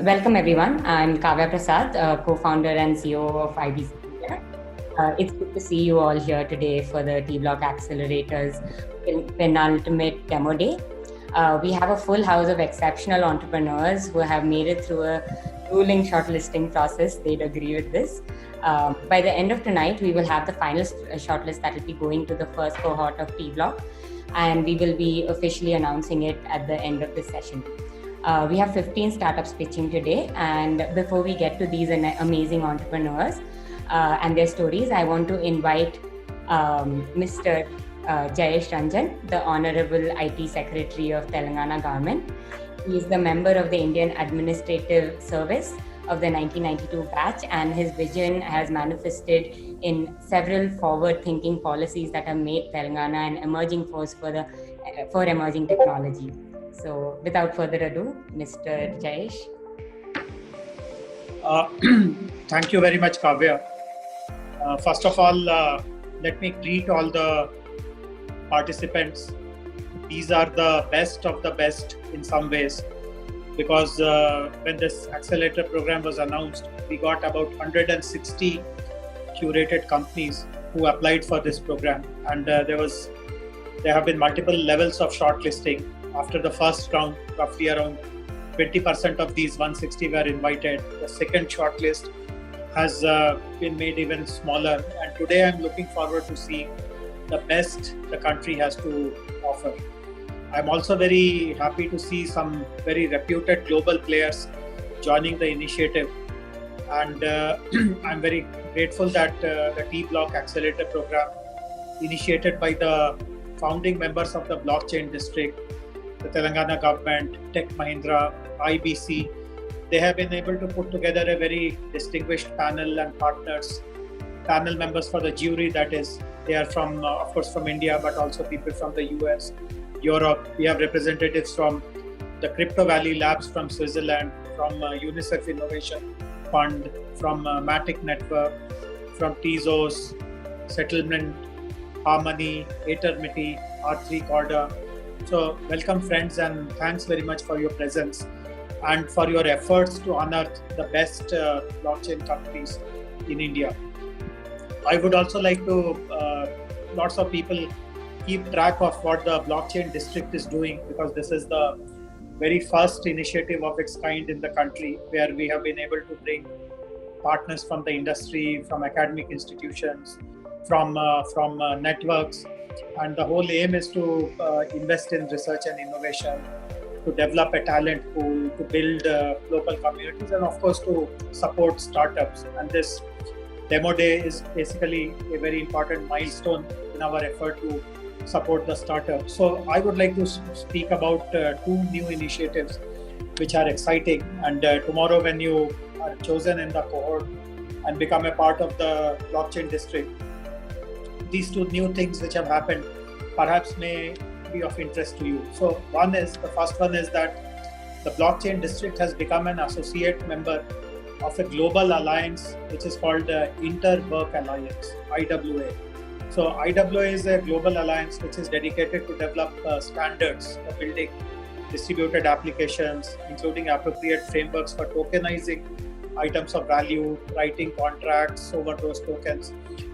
Welcome everyone. I'm Kavya Prasad, co-founder and CEO of IBC India. It's good to see you all here today for the T-Block Accelerators penultimate demo day. We have a full house of exceptional entrepreneurs who have made it through a grueling shortlisting process. They'd agree with this. By the end of tonight, we will have the final shortlist that will be going to the first cohort of T-Block, and we will be officially announcing it at the end of this session. We have 15 startups pitching today, and before we get to these amazing entrepreneurs and their stories, I want to invite Mr. Jayesh Ranjan, the Honorable IT Secretary of Telangana Government. He is the member of the Indian Administrative Service of the 1992 batch, and his vision has manifested in several forward-thinking policies that have made Telangana an emerging force for emerging technology. So, without further ado, Mr. Jayesh. Thank you very much, Kavya. First of all, let me greet all the participants. These are the best of the best in some ways, because when this accelerator program was announced, we got about 160 curated companies who applied for this program, and there have been multiple levels of shortlisting. After the first round, roughly around 20% of these 160 were invited. The second shortlist has been made even smaller, and today I'm looking forward to see the best the country has to offer. I'm also very happy to see some very reputed global players joining the initiative, and I'm very grateful that the T-Block Accelerator program, initiated by the founding members of the Blockchain District, the Telangana government, Tech Mahindra, IBC, they have been able to put together a very distinguished panel and partners, panel members for the jury, that is, they are from, of course, from India, but also people from the US, Europe. We have representatives from the Crypto Valley Labs from Switzerland, from UNICEF Innovation Fund, from Matic Network, from Tezos, Settlement, Harmony, Eternity, R3 Corda. So welcome friends, and thanks very much for your presence and for your efforts to unearth the best blockchain companies in India. I would also like to, lots of people keep track of what the Blockchain District is doing, because this is the very first initiative of its kind in the country, where we have been able to bring partners from the industry, from academic institutions, from networks. And the whole aim is to invest in research and innovation, to develop a talent pool, to build local communities, and of course to support startups. And this demo day is basically a very important milestone in our effort to support the startups. So I would like to speak about two new initiatives which are exciting. And tomorrow, when you are chosen in the cohort and become a part of the Blockchain District, these two new things which have happened perhaps may be of interest to you. So the first one is that the Blockchain District has become an associate member of a global alliance which is called the Inter-Berk Alliance, IWA. So IWA is a global alliance which is dedicated to develop standards for building distributed applications, including appropriate frameworks for tokenizing items of value, writing contracts over those tokens,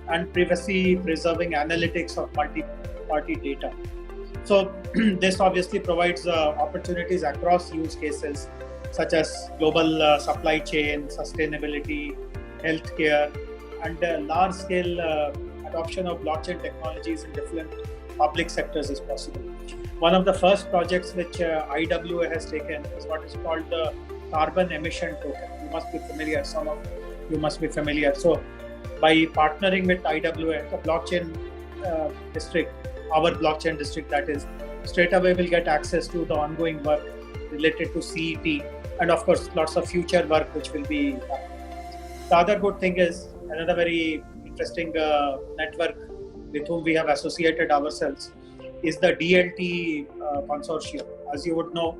and privacy preserving analytics of multi-party data. So this obviously provides opportunities across use cases such as global supply chain, sustainability, healthcare, and large-scale adoption of blockchain technologies in different public sectors is possible. One of the first projects which IWA has taken is what is called the carbon emission token. You must be familiar, some of you must be familiar. So by partnering with IWA, the blockchain district, our blockchain district that is, straight away will get access to the ongoing work related to CET, and of course lots of future work which will be done. The other good thing is another very interesting network with whom we have associated ourselves is the DLT consortium. As you would know,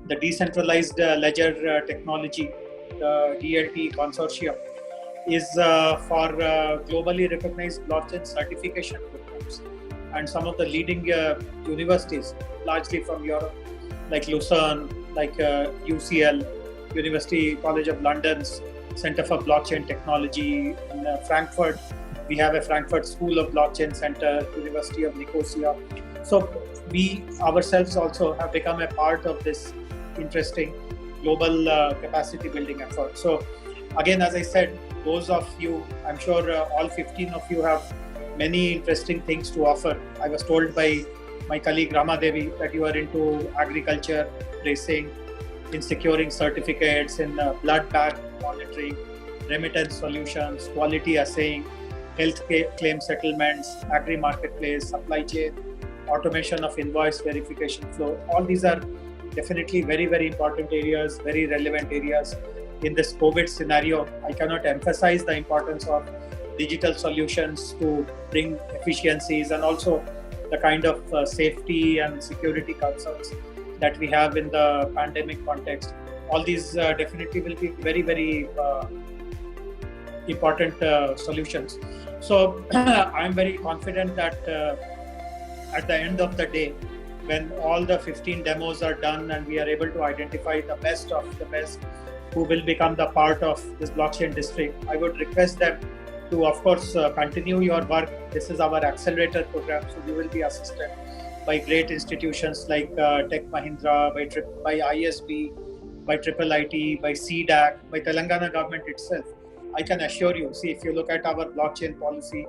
the decentralized ledger technology, the DLT consortium, is for globally recognized blockchain certification programs. And some of the leading universities, largely from Europe, like Lucerne, like UCL, University College of London's Center for Blockchain Technology. In Frankfurt, we have a Frankfurt School of Blockchain Center, University of Nicosia. So we ourselves also have become a part of this interesting global capacity building effort. So again, as I said, those of you, I'm sure all 15 of you have many interesting things to offer. I was told by my colleague Rama Devi that you are into agriculture, tracing, in securing certificates, in blood bank monitoring, remittance solutions, quality assaying, health claim settlements, agri-marketplace, supply chain, automation of invoice verification flow. All these are definitely very, very important areas, very relevant areas. In this COVID scenario, I cannot emphasize the importance of digital solutions to bring efficiencies and also the kind of safety and security concerns that we have in the pandemic context. All these definitely will be very, very important solutions. So I'm very confident that at the end of the day, when all the 15 demos are done and we are able to identify the best of the best who will become the part of this blockchain district, I would request them to, of course, continue your work. This is our accelerator program, so you will be assisted by great institutions like Tech Mahindra, by ISB, by IIIT, by CDAC, by Telangana government itself. I can assure you, see, if you look at our blockchain policy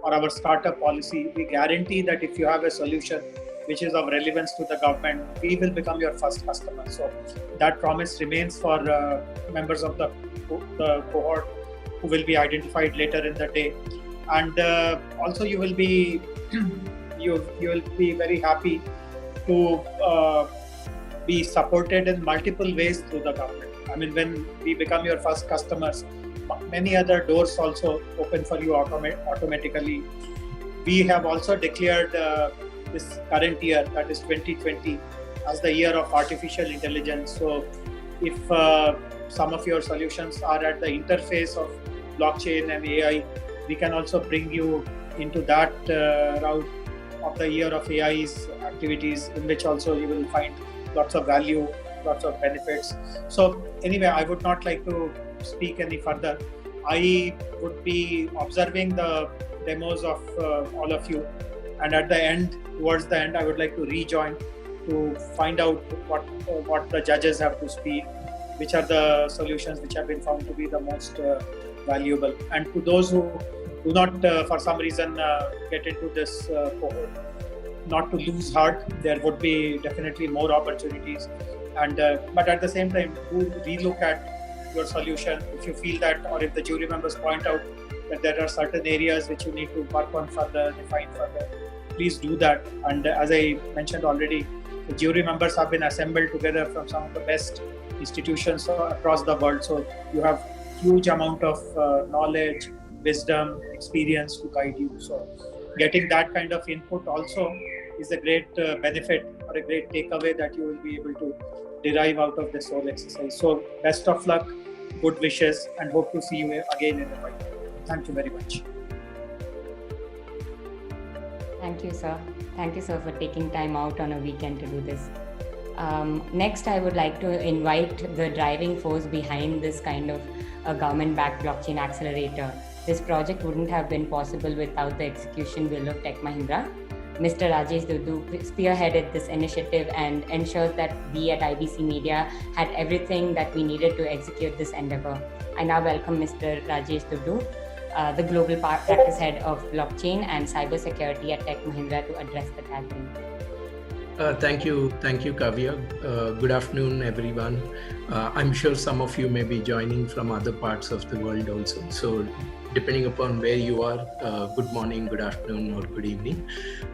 or our startup policy, we guarantee that if you have a solution which is of relevance to the government, we will become your first customer. So that promise remains for members of the cohort who will be identified later in the day. And also you will be you will be very happy to be supported in multiple ways through the government. I mean, when we become your first customers, many other doors also open for you automatically. We have also declared this current year, that is 2020, as the year of artificial intelligence. So if some of your solutions are at the interface of blockchain and AI, we can also bring you into that route of the year of AI's activities, in which also you will find lots of value, lots of benefits. So anyway, I would not like to speak any further. I would be observing the demos of all of you, and at the end, towards the end, I would like to rejoin to find out what the judges have to speak, which are the solutions which have been found to be the most valuable. And to those who do not, for some reason, get into this cohort, not to lose heart, there would be definitely more opportunities. And but at the same time, do relook at your solution. If you feel that, or if the jury members point out that there are certain areas which you need to work on further, define further, please do that. And as I mentioned already, the jury members have been assembled together from some of the best institutions across the world. So you have huge amount of knowledge, wisdom, experience to guide you. So getting that kind of input also is a great benefit or a great takeaway that you will be able to derive out of this whole exercise. So best of luck, good wishes, and hope to see you again in a while. Thank you very much. Thank you, sir. Thank you, sir, for taking time out on a weekend to do this. Next, I would like to invite the driving force behind this kind of a government-backed blockchain accelerator. This project wouldn't have been possible without the execution will of Tech Mahindra. Mr. Rajesh Duddu spearheaded this initiative and ensures that we at IBC Media had everything that we needed to execute this endeavor. I now welcome Mr. Rajesh Duddu, the Global Practice Head of Blockchain and Cybersecurity at Tech Mahindra, to address the gathering. Thank you, Kavya. Good afternoon, everyone. I'm sure some of you may be joining from other parts of the world also. So depending upon where you are, good morning, good afternoon, or good evening.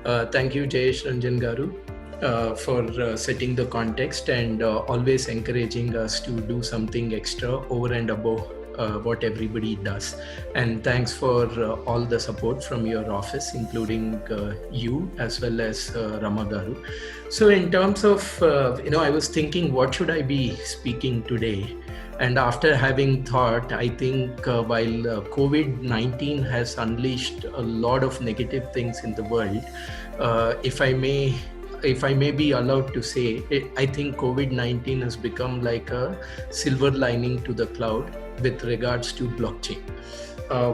Thank you, Jayesh Ranjan Garu, for setting the context and always encouraging us to do something extra over and above what everybody does. And thanks for all the support from your office, including you as well as Rama Garu. So in terms of, I was thinking, what should I be speaking today? And after having thought, I think while COVID-19 has unleashed a lot of negative things in the world, if I may if I may be allowed to say, I think COVID-19 has become like a silver lining to the cloud with regards to blockchain.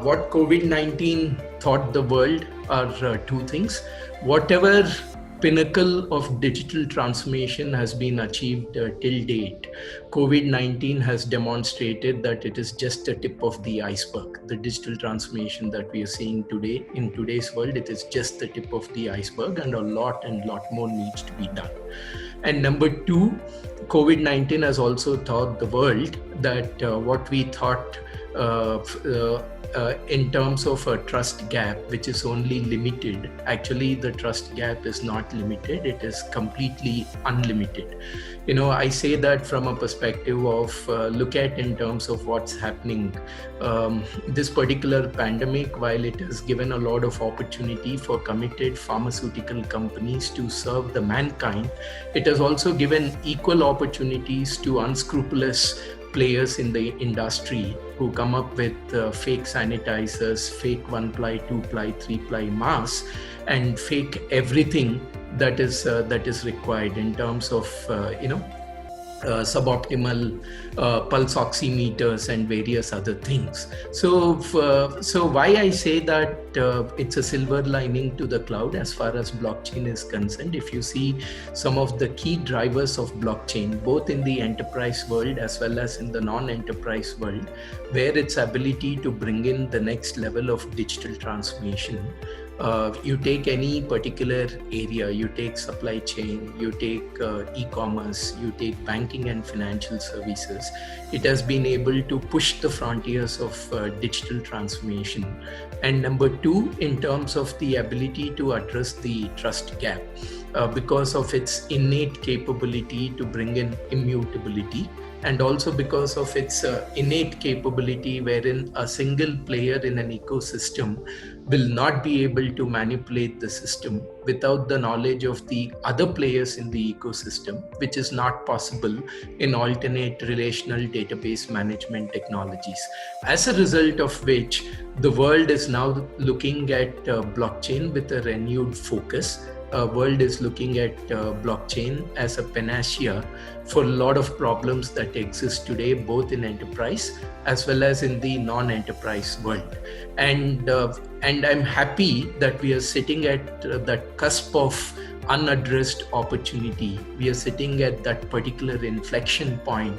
What COVID-19 taught the world are two things. Whatever pinnacle of digital transformation has been achieved till date, COVID-19 has demonstrated that it is just the tip of the iceberg. The digital transformation that we are seeing today in today's world, it is just the tip of the iceberg, and a lot more needs to be done. And number two, COVID-19 has also taught the world that what we thought in terms of a trust gap, which is only limited, actually the trust gap is not limited, it is completely unlimited. I say that from a perspective of look at in terms of what's happening. This particular pandemic, while it has given a lot of opportunity for committed pharmaceutical companies to serve the mankind, it has also given equal opportunities to unscrupulous players in the industry who come up with fake sanitizers, fake 1-ply, 2-ply, 3-ply masks, and fake everything that is required in terms of suboptimal pulse oximeters and various other things. So why I say that it's a silver lining to the cloud as far as blockchain is concerned. If you see some of the key drivers of blockchain, both in the enterprise world as well as in the non-enterprise world, where its ability to bring in the next level of digital transformation. You take any particular area, you take supply chain, you take e-commerce, you take banking and financial services, it has been able to push the frontiers of digital transformation. And number two, in terms of the ability to address the trust gap, because of its innate capability to bring in immutability, and also because of its innate capability wherein a single player in an ecosystem will not be able to manipulate the system without the knowledge of the other players in the ecosystem, which is not possible in alternate relational database management technologies. As a result of which, the world is now looking at blockchain with a renewed focus. World is looking at blockchain as a panacea for a lot of problems that exist today, both in enterprise as well as in the non-enterprise world. And I'm happy that we are sitting at that cusp of unaddressed opportunity. We are sitting at that particular inflection point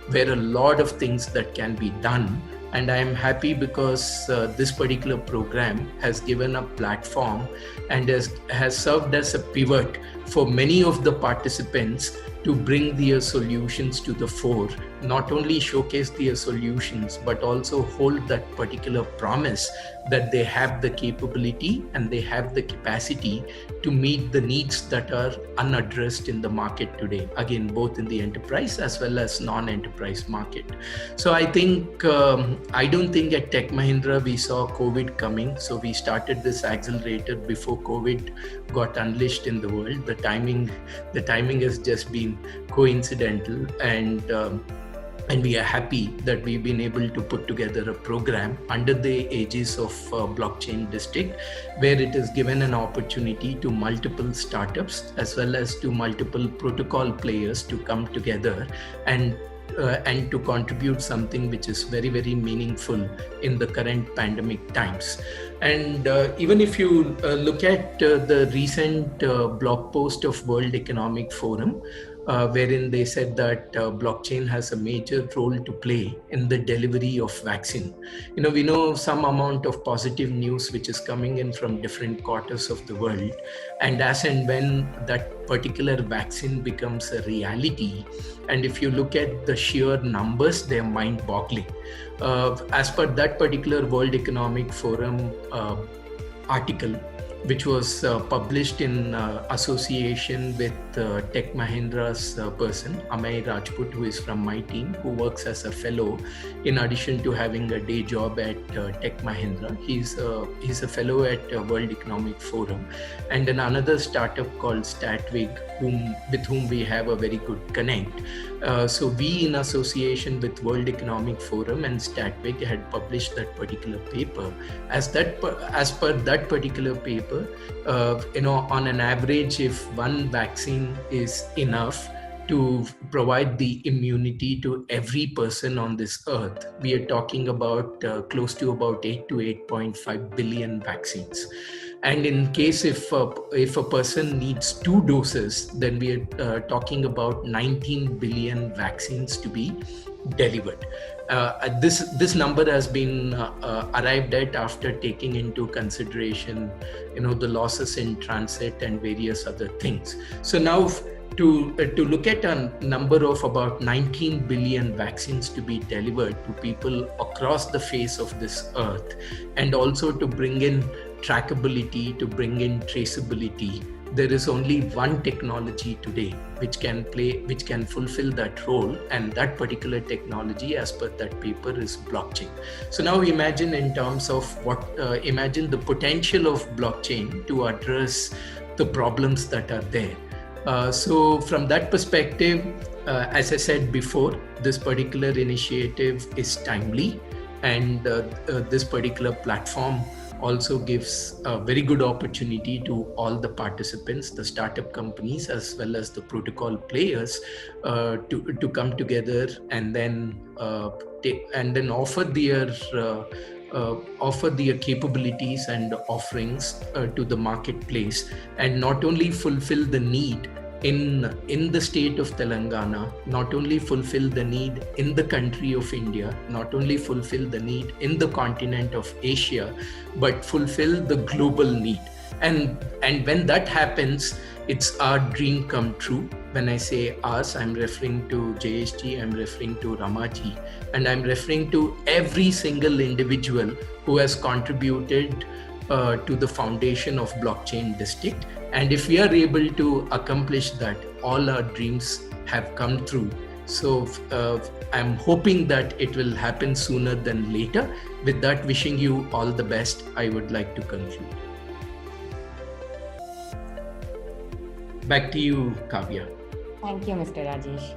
where a lot of things that can be done. And I am happy because this particular program has given a platform and has served as a pivot for many of the participants to bring their solutions to the fore, not only showcase their solutions, but also hold that particular promise that they have the capability and they have the capacity to meet the needs that are unaddressed in the market today. Again, both in the enterprise as well as non-enterprise market. So I think, I don't think at Tech Mahindra we saw COVID coming. So we started this accelerator before COVID got unleashed in the world. The timing has just been coincidental, and we are happy that we've been able to put together a program under the aegis of Blockchain District, where it is given an opportunity to multiple startups as well as to multiple protocol players to come together and to contribute something which is very, very meaningful in the current pandemic times. And even if you look at the recent blog post of World Economic Forum, wherein they said that blockchain has a major role to play in the delivery of vaccine. We know some amount of positive news which is coming in from different quarters of the world. And as and when that particular vaccine becomes a reality, and if you look at the sheer numbers, they're mind-boggling. As per that particular World Economic Forum article, which was published in association with Tech Mahindra's person, Amay Rajput, who is from my team, who works as a fellow in addition to having a day job at Tech Mahindra. He's a fellow at World Economic Forum, and then another startup called Statwig, with whom we have a very good connect. So we, in association with World Economic Forum and Statwig, had published that particular paper. As per that particular paper, paper, on an average, if one vaccine is enough to provide the immunity to every person on this earth, we are talking about close to about 8 to 8.5 billion vaccines. And in case if a person needs 2 doses, then we are talking about 19 billion vaccines to be delivered. This number has been arrived at after taking into consideration, the losses in transit and various other things. So now, to look at a number of about 19 billion vaccines to be delivered to people across the face of this earth, and also to bring in trackability, to bring in traceability, there is only one technology today which can fulfill that role, and that particular technology, as per that paper, is blockchain. So now imagine in terms of imagine the potential of blockchain to address the problems that are there. So from that perspective, as I said before, this particular initiative is timely, and this particular platform also gives a very good opportunity to all the participants, the startup companies, as well as the protocol players, to come together and then offer their capabilities and offerings to the marketplace, and not only fulfill the need in the state of Telangana, not only fulfill the need in the country of India, not only fulfill the need in the continent of Asia, but fulfill the global need. And when that happens, it's our dream come true. When I say us, I'm referring to JSG, I'm referring to Ramaji, and I'm referring to every single individual who has contributed to the foundation of Blockchain District. And if we are able to accomplish that, all our dreams have come true. So I'm hoping that it will happen sooner than later. With that, wishing you all the best, I would like to conclude. Back to you, Kavya. Thank you, Mr. Rajesh.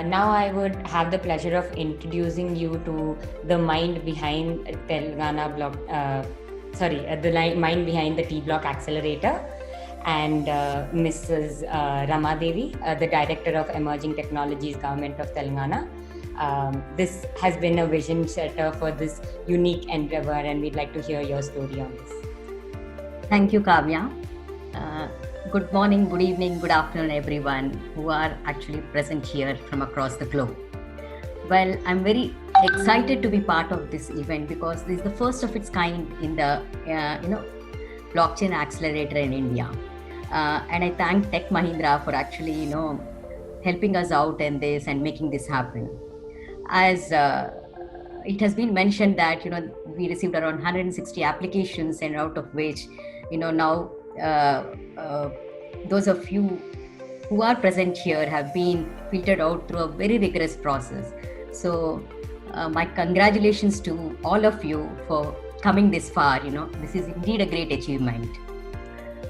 Now I would have the pleasure of introducing you to the mind behind Telangana Block. The mind behind the T-Block Accelerator, and Mrs. Rama Devi, the Director of Emerging Technologies, Government of Telangana. This has been a vision setter for this unique endeavor, and we'd like to hear your story on this. Thank you, Kavya. Good morning, good evening, good afternoon, everyone who are actually present here from across the globe. Well, I'm very excited to be part of this event because this is the first of its kind in the blockchain accelerator in India. And I thank Tech Mahindra for actually helping us out in this and making this happen. As it has been mentioned that we received around 160 applications, and out of which now those of you who are present here have been filtered out through a very rigorous process. So my congratulations to all of you for coming this far. This is indeed a great achievement.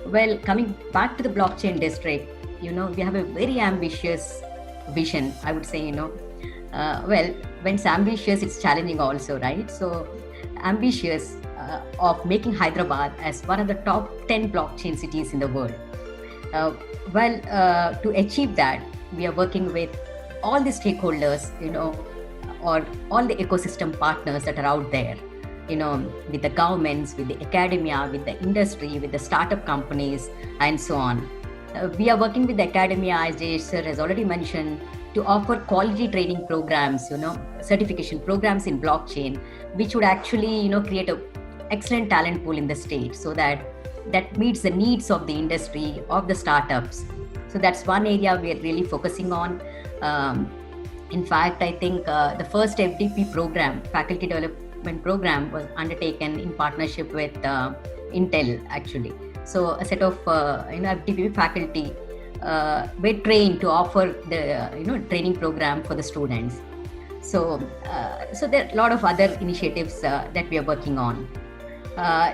Well, coming back to the blockchain district, we have a very ambitious vision, I would say. Well, when it's ambitious, it's challenging also, right? So ambitious of making Hyderabad as one of the top 10 blockchain cities in the world. To achieve that, we are working with all the stakeholders, or all the ecosystem partners that are out there, with the governments, with the academia, with the industry, with the startup companies, and so on. We are working with the academia, as Jayesh sir has already mentioned, to offer quality training programs, certification programs in blockchain, which would actually, create an excellent talent pool in the state, so that meets the needs of the industry, of the startups. So that's one area we are really focusing on. In fact, I think the first FDP program, Faculty Development Program, was undertaken in partnership with Intel, actually. So a set of FDP faculty were trained to offer the training program for the students. So there are a lot of other initiatives that we are working on.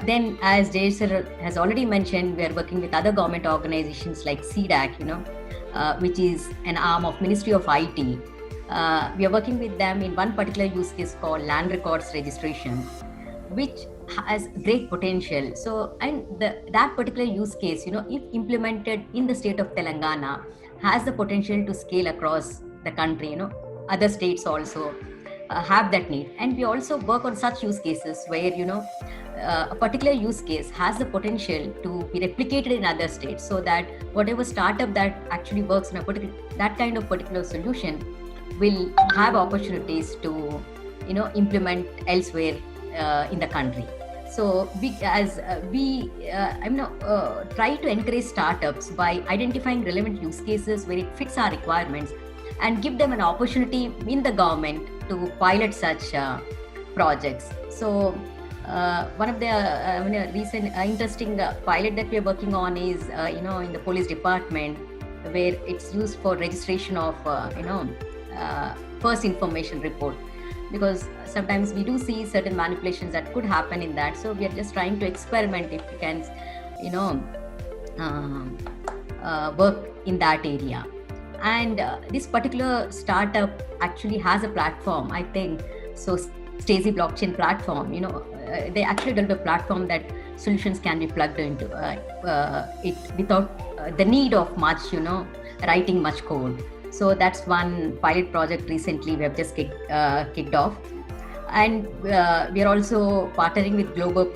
Then, as Jay sir has already mentioned, we are working with other government organizations like CDAC, which is an arm of Ministry of IT. We are working with them in one particular use case called land records registration. which has great potential. So, and that particular use case, if implemented in the state of Telangana, has the potential to scale across the country. Other states also have that need, and we also work on such use cases where a particular use case has the potential to be replicated in other states, so that whatever startup that actually works on that kind of particular solution will have opportunities to implement elsewhere in the country. So we try to encourage startups by identifying relevant use cases where it fits our requirements and give them an opportunity in the government to pilot such projects. So one of the recent interesting pilot that we are working on is in the police department, where it's used for registration of first information report, because sometimes we do see certain manipulations that could happen in that. So we are just trying to experiment if we can work in that area. And this particular startup actually has a platform, I think. So Stacey blockchain platform, they actually developed a platform that solutions can be plugged into it without the need of much, writing much code. So that's one pilot project recently we have just kicked off. And we are also partnering with global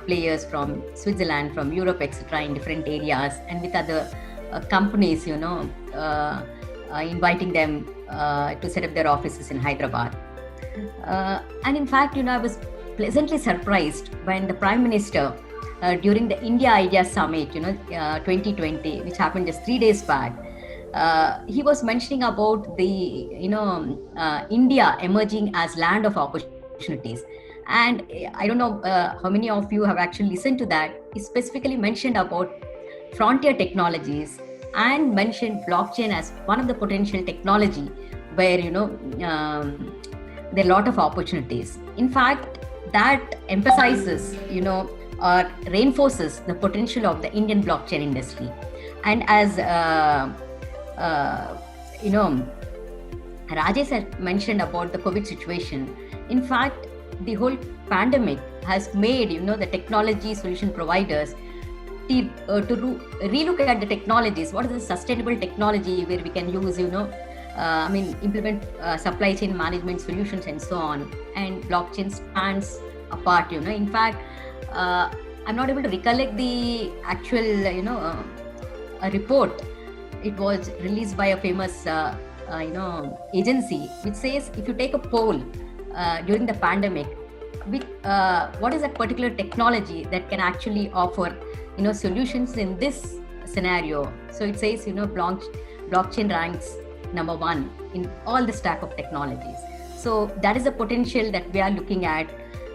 players from Switzerland, from Europe, etc., in different areas, and with other companies, inviting them to set up their offices in Hyderabad. And in fact, I was pleasantly surprised when the Prime Minister, during the India Idea Summit, 2020, which happened just 3 days back, he was mentioning about the, India emerging as land of opportunities. And I don't know how many of you have actually listened to that. He specifically mentioned about frontier technologies and mentioned blockchain as one of the potential technology where, there are a lot of opportunities. In fact, that emphasizes, or reinforces the potential of the Indian blockchain industry. And as Rajesh had mentioned about the COVID situation, in fact, the whole pandemic has made, the technology solution providers to relook at the technologies. What is the sustainable technology where we can use, implement supply chain management solutions and so on. And blockchain stands apart, In fact, I'm not able to recollect the actual, a report. It was released by a famous, agency, which says if you take a poll during the pandemic, what is that particular technology that can actually offer, solutions in this scenario? So it says, blockchain ranks number 1 in all the stack of technologies. So that is the potential that we are looking at.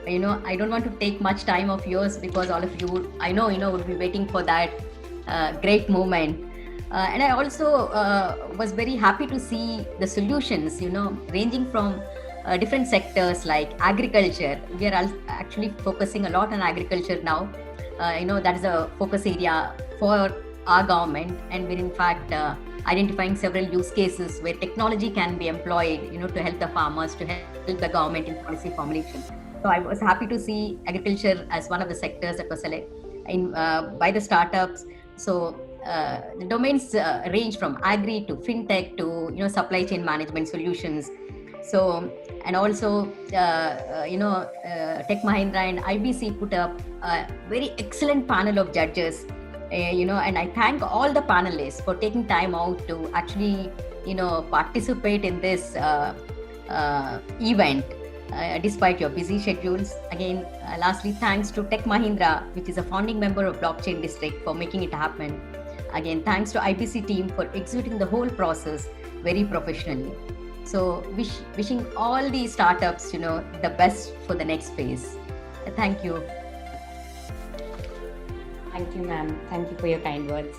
I don't want to take much time of yours, because all of you, I know, would be waiting for that great moment. And I also was very happy to see the solutions, ranging from different sectors like agriculture. We are actually focusing a lot on agriculture now. That is a focus area for our government, and we're in fact identifying several use cases where technology can be employed, to help the farmers, to help the government in policy formulation. So I was happy to see agriculture as one of the sectors that was selected by the startups. So the domains range from agri to fintech to supply chain management solutions. So, and also Tech Mahindra and IBC put up a very excellent panel of judges. And I thank all the panelists for taking time out to actually participate in this event despite your busy schedules. Again, lastly, thanks to Tech Mahindra, which is a founding member of Blockchain District, for making it happen. Again, thanks to IBC team for executing the whole process very professionally. So wishing all the startups, the best for the next phase. Thank you. Thank you, ma'am. Thank you for your kind words.